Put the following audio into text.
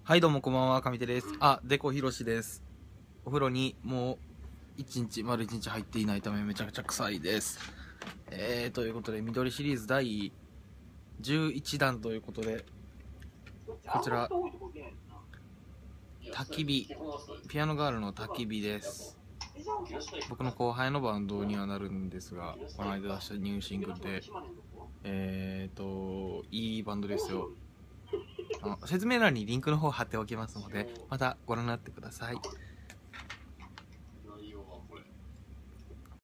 はいどうもこんばんは、上手です。デコひろしです。お風呂にもう丸一日入っていないためめちゃくちゃ臭いです。ということで、緑シリーズ第11弾ということで、こちら、焚き火、ピアノガールの焚き火です。僕の後輩のバンドにはなるんですが、この間出したニューシングルで、いいバンドですよ。説明欄にリンクの方貼っておきますので、またご覧になってください。